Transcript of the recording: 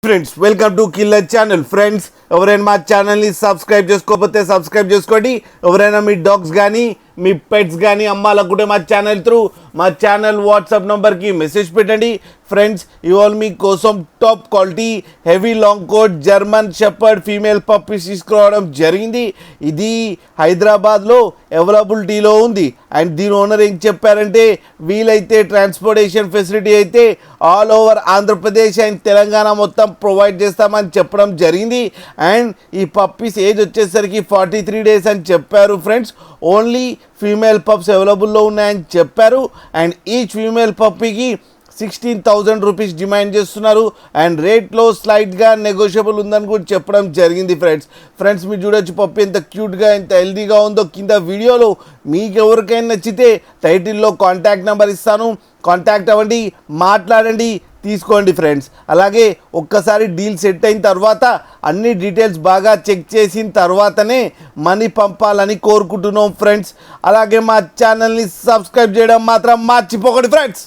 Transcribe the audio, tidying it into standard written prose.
Friends welcome to killer channel. Friends ఎవరైనా మా ఛానల్ని సబ్స్క్రైబ్ చేసుకోకపోతే సబ్స్క్రైబ్ చేసుకోండి. ఎవరైనా మీ డాగ్స్ కానీ మీ పెట్స్ కానీ అమ్మాలనుకుంటే మా ఛానల్ త్రూ మా ఛానల్ వాట్సాప్ నెంబర్కి మెసేజ్ పెట్టండి. ఫ్రెండ్స్ ఇవాళ మీకోసం top quality heavy long coat German shepherd female puppies తీసుకురావడం జరిగింది. ఇది హైదరాబాద్లో అవైలబిలిటీలో ఉంది. అండ్ దీని ఓనర్ ఏం చెప్పారంటే వీలైతే ట్రాన్స్పోర్టేషన్ ఫెసిలిటీ అయితే all over Andhra Pradesh and Telangana మొత్తం ప్రొవైడ్ చేస్తామని చెప్పడం జరిగింది. అండ్ ఈ పప్పీస్ ఏజ్ వచ్చేసరికి 43 days అని చెప్పారు. ఫ్రెండ్స్ ఓన్లీ ఫీమేల్ పప్స్ అవైలబుల్లో ఉన్నాయని చెప్పారు. అండ్ ఈచ్ ఫీమేల్ పప్పీకి 16,000 రూపీస్ డిమాండ్ చేస్తున్నారు. అండ్ రేట్లో స్లైట్గా నెగోషియబుల్ ఉందని కూడా చెప్పడం జరిగింది. ఫ్రెండ్స్ మీరు చూడొచ్చు పప్పి ఎంత క్యూట్గా ఎంత హెల్తీగా ఉందో కింద వీడియోలో. మీకు ఎవరికైనా నచ్చితే టైటిల్లో కాంటాక్ట్ నెంబర్ ఇస్తాను, కాంటాక్ట్ అవ్వండి, మాట్లాడండి, తీసుకోండి. ఫ్రెండ్స్ అలాగే ఒక్కసారి డీల్ సెట్ అయిన తర్వాత అన్ని డీటెయిల్స్ బాగా చెక్ చేసిన తర్వాతనే మనీ పంపాలని కోరుకుంటున్నాం. ఫ్రెండ్స్ అలాగే మా ఛానల్ని సబ్స్క్రైబ్ చేయడం మాత్రం మర్చిపోకండి. ఫ్రెండ్స్